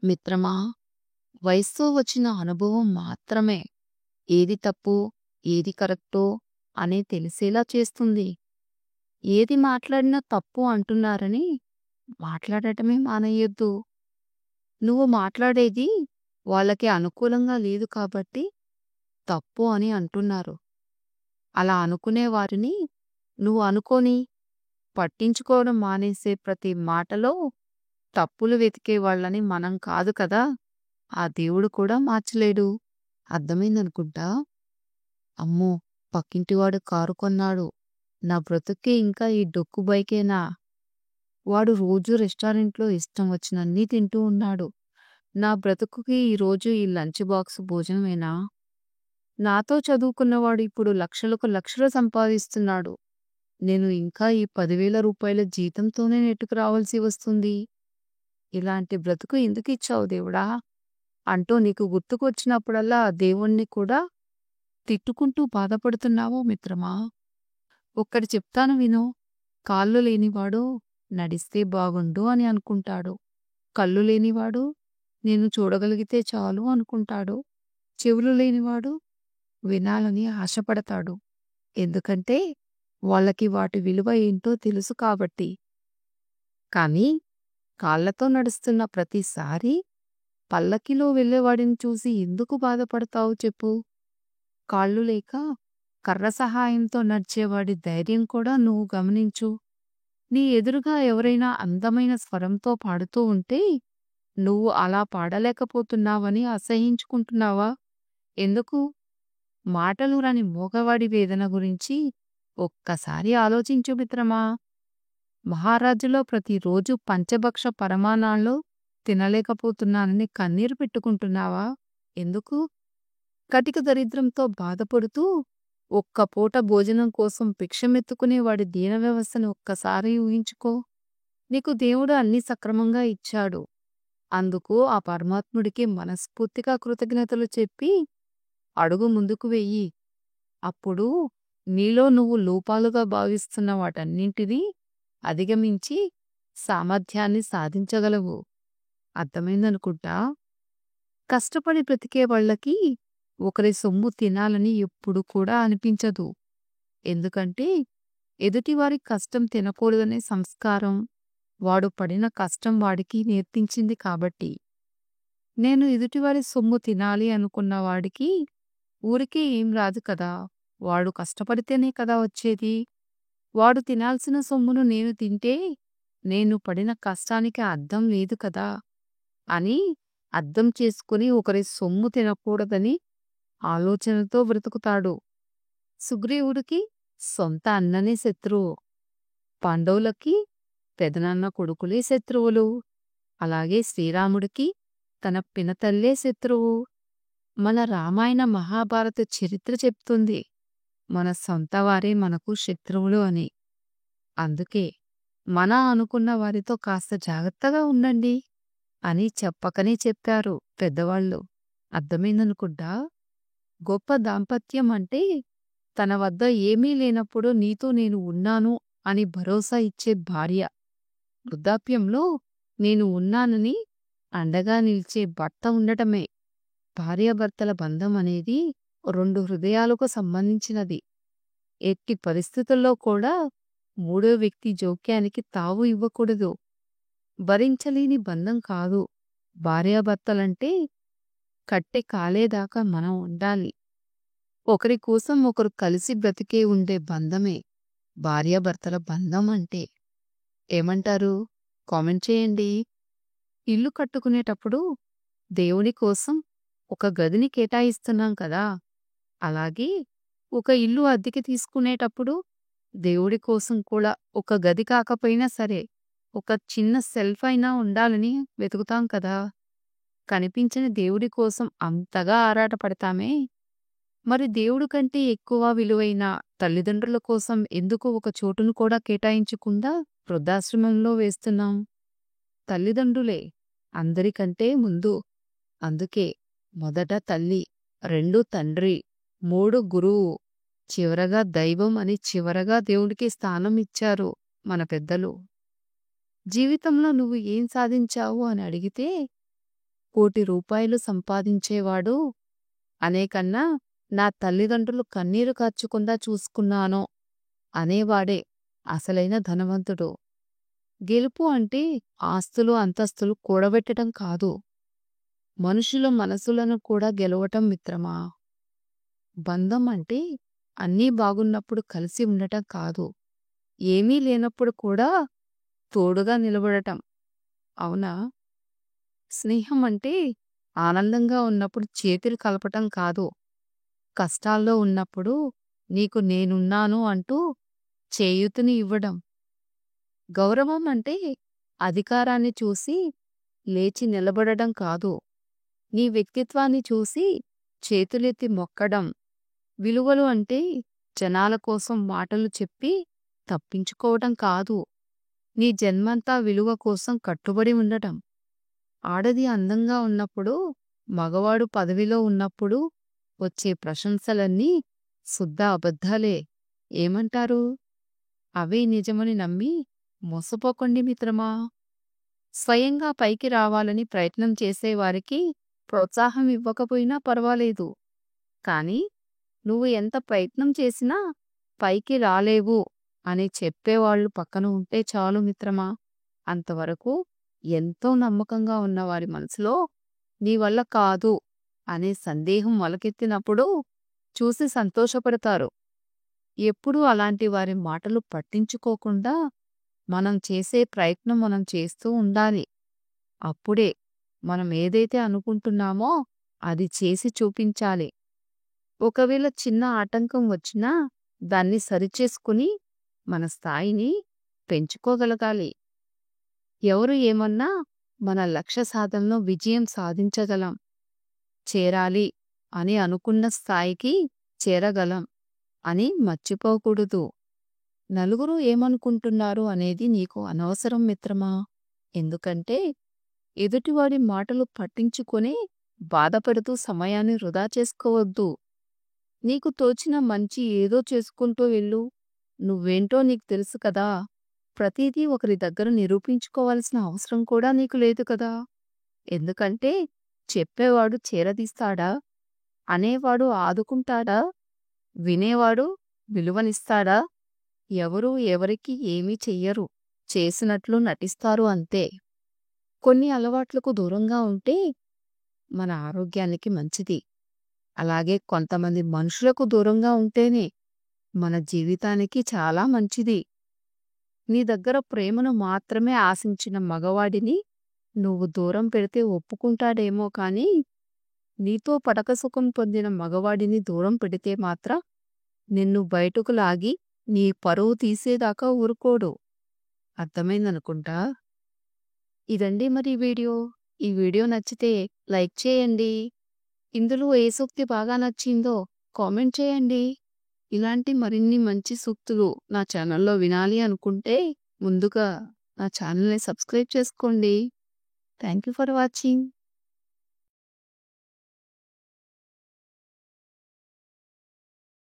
మిత్రమా, వయస్సుతో వచ్చిన అనుభవం మాత్రమే ఏది తప్పు, ఏది కరెక్టో అని తెలిసేలా చేస్తుంది. ఏది మాట్లాడినా తప్పు అంటున్నారని మాట్లాడటమే మానేయొద్దు. నువ్వు మాట్లాడేది వాళ్ళకి అనుకూలంగా లేదు కాబట్టి తప్పు అని అంటున్నారు. అలా అనుకునే వారిని నువ్వు అనుకోని పట్టించుకోవడం మానేసే ప్రతి మాటలో తప్పులు వెతికే వాళ్ళని మనం కాదు కదా! ఆ దేవుడు కూడా మార్చలేడు. అర్థమైందనుకుంటా. అమ్మో! పక్కింటివాడు కారు కొన్నాడు. నా బ్రతుక్కి ఇంకా ఈ డొక్కు బైకేనా? వాడు రోజూ రెస్టారెంట్‌లో ఇష్టం వచ్చినన్ని తింటూ ఉన్నాడు. నా బ్రతుకుకి ఈరోజు ఈ లంచ్ బాక్స్ భోజనమేనా? నాతో చదువుకున్నవాడు ఇప్పుడు లక్షలకు లక్షలు సంపాదిస్తున్నాడు. నేను ఇంకా ఈ రూ. 10,000 జీతంతోనే నెట్టుకు రావాల్సి వస్తుంది. ఇలాంటి బ్రతుకు ఎందుకిచ్చావు దేవుడా? అంటూ నీకు గుర్తుకొచ్చినప్పుడల్లా ఆ దేవుణ్ణి కూడా తిట్టుకుంటూ బాధపడుతున్నావో మిత్రమా? ఒక్కటి చెప్తాను విను. కాళ్ళు లేనివాడు నడిస్తే బాగుండు అని అనుకుంటాడు. కళ్ళు లేనివాడు నేను చూడగలిగితే చాలు అనుకుంటాడు. చెవులు లేనివాడు వినాలని ఆశపడతాడు. ఎందుకంటే వాళ్ళకి వాటి విలువ ఏంటో తెలుసు కాబట్టి. కానీ కాళ్ళతో నడుస్తున్న ప్రతిసారి పల్లకిలో వెళ్ళేవాడిని చూసి ఎందుకు బాధపడతావు చెప్పు? కాళ్ళు లేక కర్ర సహాయంతో నడిచేవాడి ధైర్యం కూడా నువ్వు గమనించు. నీ ఎదురుగా ఎవరైనా అందమైన స్వరంతో పాడుతూ ఉంటే నువ్వు అలా పాడలేకపోతున్నావని అసహ్యించుకుంటున్నావా? ఎందుకు? మాటలు రాని మూగవాడి వేదన గురించి ఒక్కసారి ఆలోచించు మిత్రమా. మహారాజులో ప్రతిరోజు పంచభక్ష పరమాణాలు తినలేకపోతున్నానని కన్నీరు పెట్టుకుంటున్నావా? ఎందుకు? కటిక దరిద్రంతో బాధపడుతూ ఒక్క పూట భోజనం కోసం భిక్షమెత్తుకునే వాడి దీన వ్యవస్థను ఒక్కసారి ఊహించుకో. నీకు దేవుడు అన్నీ సక్రమంగా ఇచ్చాడు. అందుకు ఆ పరమాత్ముడికి మనస్ఫూర్తిగా కృతజ్ఞతలు చెప్పి అడుగు ముందుకు వెయ్యి. అప్పుడు నీలో నువ్వు లోపాలుగా భావిస్తున్న వాటన్నింటినీ అధిగమించి సామర్థ్యాన్ని సాధించగలవు. అర్థమైందనుకుంటా. కష్టపడి బ్రతికే వాళ్ళకి ఒకరి సొమ్ము తినాలని ఎప్పుడు కూడా అనిపించదు. ఎందుకంటే ఎదుటివారి కష్టం తినకూడదనే సంస్కారం వాడు పడిన కష్టం వాడికి నేర్పించింది కాబట్టి. నేను ఎదుటివారి సొమ్ము తినాలి అనుకున్న వాడికి ఊరికే ఏం రాదు కదా! వాడు కష్టపడితేనే కదా వచ్చేది. వాడు తినాల్సిన సొమ్మును నేను తింటే నేను పడిన కష్టానికి అర్థం లేదు కదా! అని అర్థం చేసుకుని ఒకరి సొమ్ము తినకూడదని ఆలోచనతో బ్రతుకుతాడు. సుగ్రీవుడికి సొంత అన్ననే శత్రువు. పాండవులకి పెదనాన్న కొడుకులే శత్రువులు. అలాగే శ్రీరాముడికి తన పినతల్లే శత్రువు. మన రామాయణ మహాభారత చరిత్ర చెప్తుంది మన సొంతవారే మనకు శత్రువులు అని. అందుకే మన అనుకున్న వారితో కాస్త జాగ్రత్తగా ఉండండి అని చెప్పకనే చెప్పారు పెద్దవాళ్ళు. అర్థమైందనుకుంటా. గొప్ప దాంపత్యం అంటే తన వద్ద ఏమీ లేనప్పుడు నీతో నేను ఉన్నాను అని భరోసా ఇచ్చే భార్య. వృద్ధాప్యంలో నేను ఉన్నానని అండగా నిలిచే భర్త ఉండటమే. భార్యాభర్తల బంధం అనేది రెండు హృదయాలకు సంబంధించినది. ఎట్టి పరిస్థితుల్లో కూడా మూడో వ్యక్తి జోక్యానికి తావు ఇవ్వకూడదు. భరించలేని బంధం కాదు. భార్యాభర్తలంటే కట్టె కాలేదాకా మనం ఉండాలి. ఒకరి కోసం ఒకరు కలిసి బ్రతికే ఉండే బంధమే భార్యాభర్తల బంధం అంటే. ఏమంటారు? కామెంట్ చేయండి. ఇల్లు కట్టుకునేటప్పుడు దేవుని కోసం ఒక గదిని కేటాయిస్తున్నాం కదా! అలాగే ఒక ఇల్లు అద్దెకి తీసుకునేటప్పుడు దేవుడి కోసం కూడా ఒక గది కాకపోయినా సరే ఒక చిన్న సెల్ఫ్ అయినా ఉండాలని వెతుకుతాం కదా! కనిపించని దేవుడి కోసం అంతగా ఆరాటపడతామే. మరి దేవుడు కంటే ఎక్కువ విలువైన తల్లిదండ్రుల కోసం ఎందుకు ఒక చోటును కూడా కేటాయించకుండా వృద్ధాశ్రమంలో వేస్తున్నాం? తల్లిదండ్రులే అందరికంటే ముందు. అందుకే మొదట తల్లి, 2 తండ్రి, 3 గురువు, చివరగా దైవం అని చివరగా దేవుడికి స్థానం ఇచ్చారు మన పెద్దలు. జీవితంలో నువ్వు ఏం సాధించావు అని అడిగితే ₹1,00,00,000 సంపాదించేవాడు అనే కన్నా నా తల్లిదండ్రులు కన్నీరు కార్చకుండా చూసుకున్నాను అనేవాడే అసలైన ధనవంతుడు. గెలుపు అంటే ఆస్తులు, అంతస్తులు కూడబెట్టడం కాదు. మనుషుల మనసులను కూడా గెలవటం మిత్రమా. బంధం అంటే అన్నీ బాగున్నప్పుడు కలిసి ఉండటం కాదు. ఏమీ లేనప్పుడు కూడా తోడుగా నిలబడటం. అవునా? స్నేహం అంటే ఆనందంగా ఉన్నప్పుడు చేతులు కలపటం కాదు. కష్టాల్లో ఉన్నప్పుడు నీకు నేనున్నాను అంటూ చేయూతని ఇవ్వడం. గౌరవం అంటే అధికారాన్ని చూసి లేచి నిలబడడం కాదు. నీ వ్యక్తిత్వాన్ని చూసి చేతులెత్తి మొక్కడం. విలువలు అంటే జనాల కోసం మాటలు చెప్పి తప్పించుకోవడం కాదు. నీ జన్మంతా విలువ కోసం కట్టుబడి ఉండటం. ఆడది అందంగా ఉన్నప్పుడు, మగవాడు పదవిలో ఉన్నప్పుడు వచ్చే ప్రశంసలన్నీ శుద్ధ అబద్ధాలే. ఏమంటారు? అవే నిజమని నమ్మి మోసపోకండి మిత్రమా. స్వయంగా పైకి రావాలని ప్రయత్నం చేసేవారికి ప్రోత్సాహం ఇవ్వకపోయినా పర్వాలేదు. కానీ నువ్వు ఎంత ప్రయత్నం చేసినా పైకి రాలేవు అని చెప్పేవాళ్ళు పక్కన ఉంటే చాలు మిత్రమా. అంతవరకు ఎంతో నమ్మకంగా ఉన్నవారి మనసులో నీ వల్ల కాదు అనే సందేహం మొలకెత్తినప్పుడు చూసి సంతోషపడతారు. ఎప్పుడూ అలాంటి వారి మాటలు పట్టించుకోకుండా మనం చేసే ప్రయత్నం మనం చేస్తూ ఉండాలి. అప్పుడే మనం ఏదైతే అనుకుంటున్నామో అది చేసి చూపించాలి. ఒకవేళ చిన్న ఆటంకం వచ్చినా దాన్ని సరిచేసుకుని మన స్థాయిని పెంచుకోగలగాలి. ఎవరు ఏమన్నా మన లక్ష్య సాధనలో విజయం సాధించగలం. చేరాలి అని అనుకున్న స్థాయికి చేరగలం అని మర్చిపోకూడదు. నలుగురు ఏమనుకుంటున్నారు అనేది నీకు అనవసరం మిత్రమా. ఎందుకంటే ఎదుటివాడి మాటలు పట్టించుకొని బాధపడుతూ సమయాన్ని వృధా చేసుకోవద్దు. నీకు తోచిన మంచి ఏదో చేసుకుంటూ వెళ్ళు. నువ్వేంటో నీకు తెలుసు కదా. ప్రతిదీ ఒకరి దగ్గర నిరూపించుకోవాల్సిన అవసరం కూడా నీకు లేదు కదా. ఎందుకంటే చెప్పేవాడు చేరదీస్తాడా, అనేవాడు ఆదుకుంటాడా, వినేవాడు విలువనిస్తాడా? ఎవరూ ఎవరికి ఏమీ చెయ్యరు, చేసినట్లు నటిస్తారు అంతే. కొన్ని అలవాట్లకు దూరంగా ఉంటే మన ఆరోగ్యానికి మంచిది. అలాగే కొంతమంది మనుషులకు దూరంగా ఉంటేనే మన జీవితానికి చాలా మంచిది. నీ దగ్గర ప్రేమను మాత్రమే ఆశించిన మగవాడిని నువ్వు దూరం పెడితే ఒప్పుకుంటాడేమో కాని నీతో పడక సుఖం పొందిన మగవాడిని దూరం పెడితే మాత్రం నిన్ను బయటకు లాగి నీ పరువు తీసేదాకా ఊరుకోడు. అర్థమైందనుకుంటా. ఇదండి మరి వీడియో. ఈ వీడియో నచ్చితే లైక్ చేయండి. ఇందులో ఏ సూక్తి బాగా నచ్చిందో కామెంట్ చేయండి. ఇలాంటి మరిన్ని మంచి సూక్తులు నా ఛానల్లో వినాలి అనుకుంటే ముందుగా నా ఛానల్ని సబ్స్క్రైబ్ చేసుకోండి. Thank you for watching.